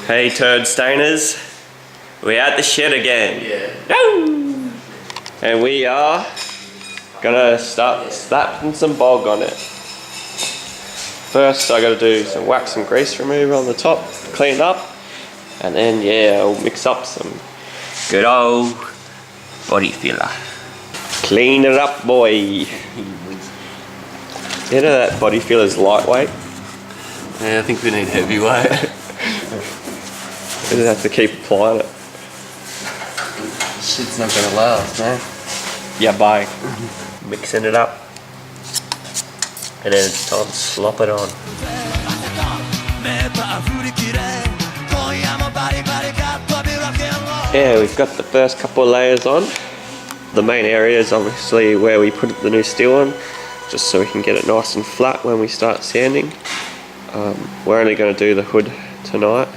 Hey turd stainers, we're at the shed again. Yeah. Woo! And we are gonna start slapping some bog on it. First I gotta do some wax and grease remover on the top, clean it up, and then yeah, I'll mix up some good old body filler. Clean it up, boy. You know that body filler's lightweight? Yeah, I think we need heavyweight. We just have to keep applying it. Shit's not gonna last, man. Yeah, bye. Mixing it up. And then it's time to slop it on. Yeah, we've got the first couple of layers on. The main area is obviously where we put the new steel on, just so we can get it nice and flat when we start sanding. We're only going to do the hood tonight,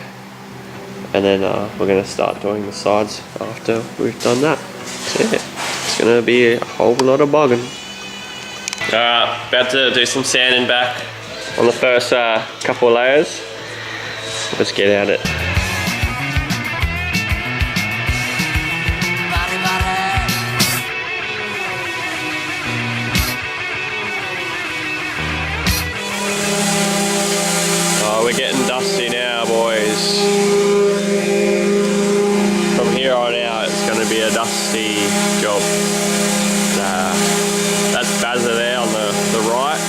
and then we're going to start doing the sides after we've done that. So yeah, it's going to be a whole lot of boggin. Alright, about to do some sanding back on the first couple of layers. Let's get at it. Oh, we're getting dusty now, boys. From here on out, it's going to be a dusty job. That's Bazza there on the right.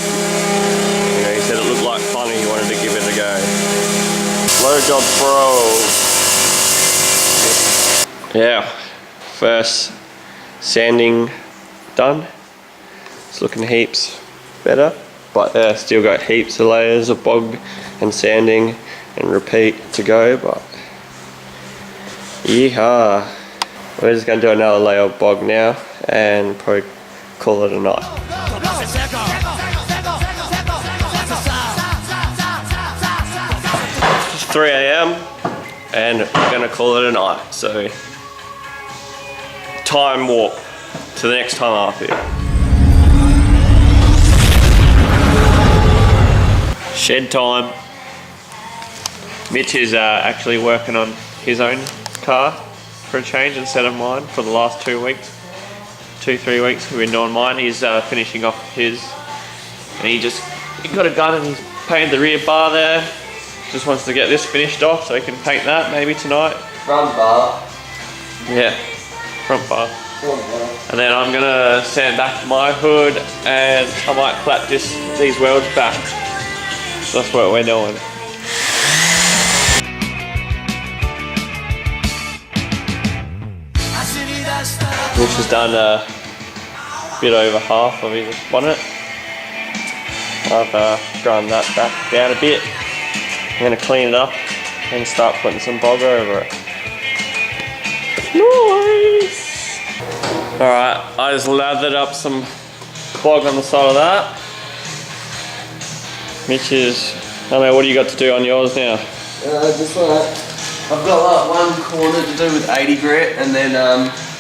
You know, he said it looked like fun and he wanted to give it a go. Low job, bro. Yeah, first sanding done. It's looking heaps better, but still got heaps of layers of bog and sanding and repeat to go, but yeehaw. We're just going to do another layer of bog now and probably call it a night. 3 AM and we're going to call it a night, so time warp to the next time after you. Shed time. Mitch is actually working on his own car for a change instead of mine for the last 2 weeks. 2-3 weeks we've been doing mine. He's finishing off his, and he got a gun and he's painted the rear bar there. Just wants to get this finished off so he can paint that maybe tonight. Front bar. Yeah, front bar. Front bar. And then I'm gonna sand back my hood and I might flat these welds back. So that's what we're doing. Mitch has done a bit over half of his bonnet. I've grown that back down a bit. I'm going to clean it up and start putting some bog over it. Nice! Alright, I just lathered up some bog on the side of that. Mitch is, I don't know, what do you got to do on yours now? Just like, I've got like one corner to do with 80 grit, and then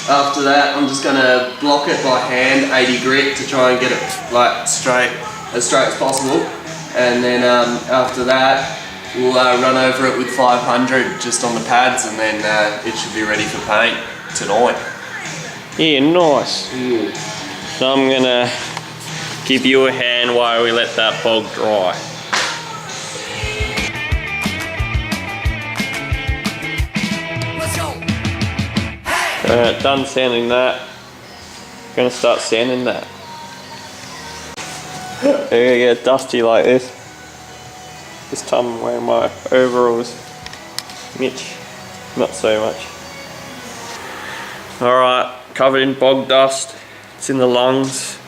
after that I'm just going to block it by hand, 80 grit, to try and get it like as straight as possible. And then after that we'll run over it with 500 just on the pads, and then it should be ready for paint tonight. Yeah, nice. Yeah. So I'm gonna give you a hand while we let that bog dry. Alright, done sanding that. Gonna start sanding that. They're gonna get dusty like this. This time I'm wearing my overalls. Mitch, not so much. Alright, covered in bog dust. It's in the lungs,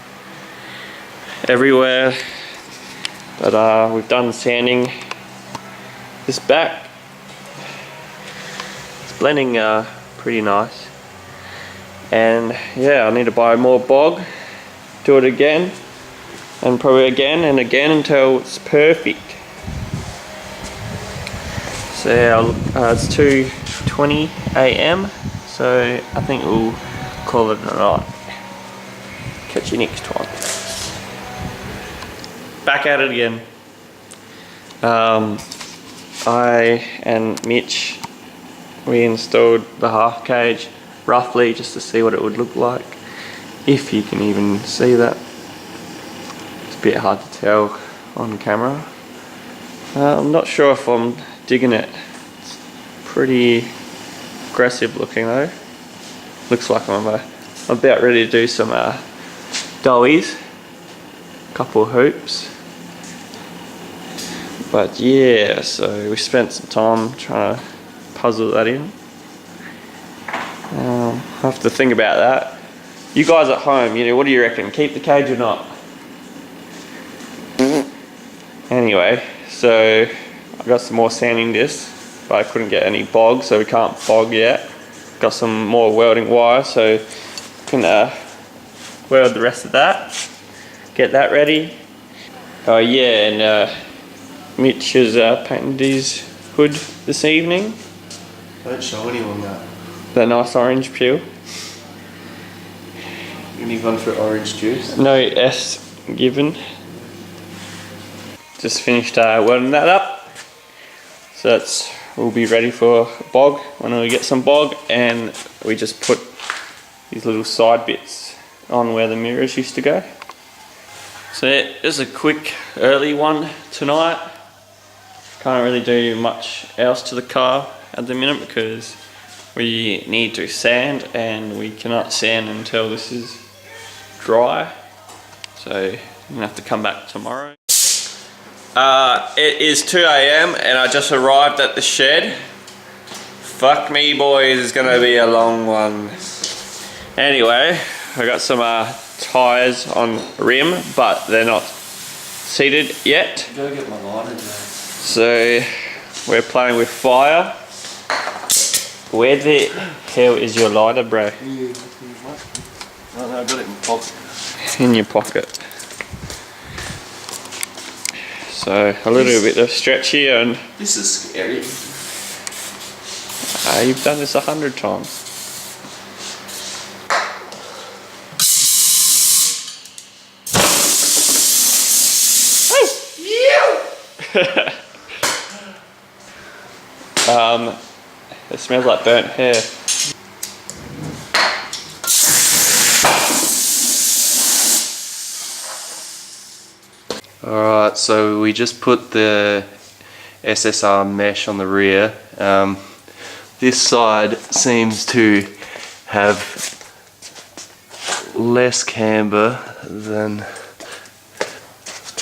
everywhere. But we've done sanding this back. It's blending pretty nice. And yeah, I need to buy more bog, do it again, and probably again and again until it's perfect. So yeah, it's 2:20 AM, so I think we'll call it a night. Catch you next time. Back at it again. I and Mitch, we installed the half cage roughly just to see what it would look like, if you can even see that. It's a bit hard to tell on camera. I'm not sure if I'm digging it. It's pretty aggressive looking though. Looks like I'm about ready to do some dollies, couple of hoops. But yeah, so we spent some time trying to puzzle that in. I have to think about that. You guys at home, you know, what do you reckon? Keep the cage or not? Anyway, so I got some more sanding discs, but I couldn't get any bog, so we can't bog yet. Got some more welding wire, so can weld the rest of that. Get that ready. Oh yeah, and Mitch has painted his hood this evening. Don't show anyone that. The nice orange peel. Any gone for orange juice? No S given. Just finished welding that up. So we'll be ready for bog when we get some bog, and we just put these little side bits on where the mirrors used to go. So yeah, just a quick early one tonight. Can't really do much else to the car at the minute because we need to sand, and we cannot sand until this is dry. So I'm gonna have to come back tomorrow. It is 2 AM and I just arrived at the shed. Fuck me boys, it's gonna be a long one. Anyway, I got some tyres on rim, but they're not seated yet. Go get my lighter, Joe. So we're playing with fire. Where the hell is your lighter, bro? No, I got it in my pocket. In your pocket. So a little bit of stretch here, and this is scary. You've done this 100 times. It smells like burnt hair. Alright, so we just put the SSR mesh on the rear. This side seems to have less camber than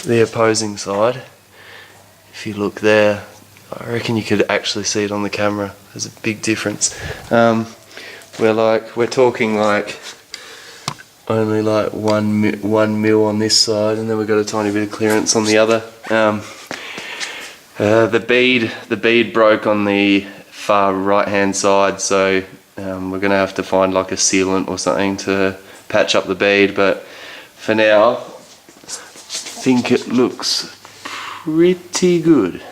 the opposing side. If you look there, I reckon you could actually see it on the camera. There's a big difference. We're talking like only like one mil on this side, and then we've got a tiny bit of clearance on the other. The bead broke on the far right hand side, so we're gonna have to find like a sealant or something to patch up the bead, but for now I think it looks pretty good.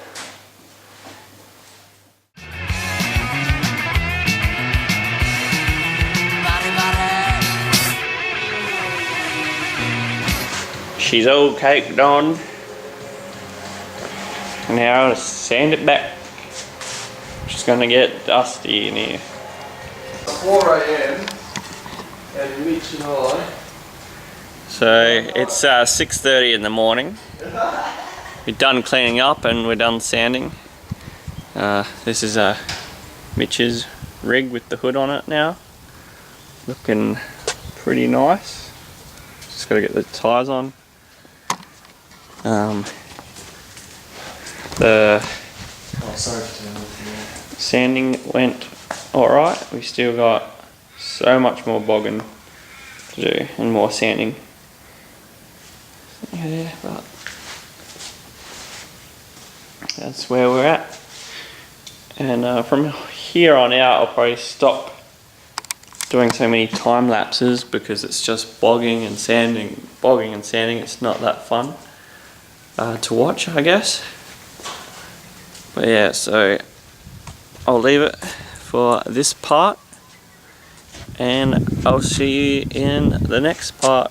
She's all caked on. Now to sand it back. She's gonna get dusty in here. 4 AM and Mitch and I. So it's 6:30 in the morning. We're done cleaning up and we're done sanding. This is Mitch's rig with the hood on it now. Looking pretty nice. Just gotta get the tyres on. The sanding went alright. We still got so much more boggin to do and more sanding. Yeah, but that's where we're at. And from here on out, I'll probably stop doing so many time lapses because it's just bogging and sanding. It's not that fun to watch, I guess. But yeah, so I'll leave it for this part, and I'll see you in the next part.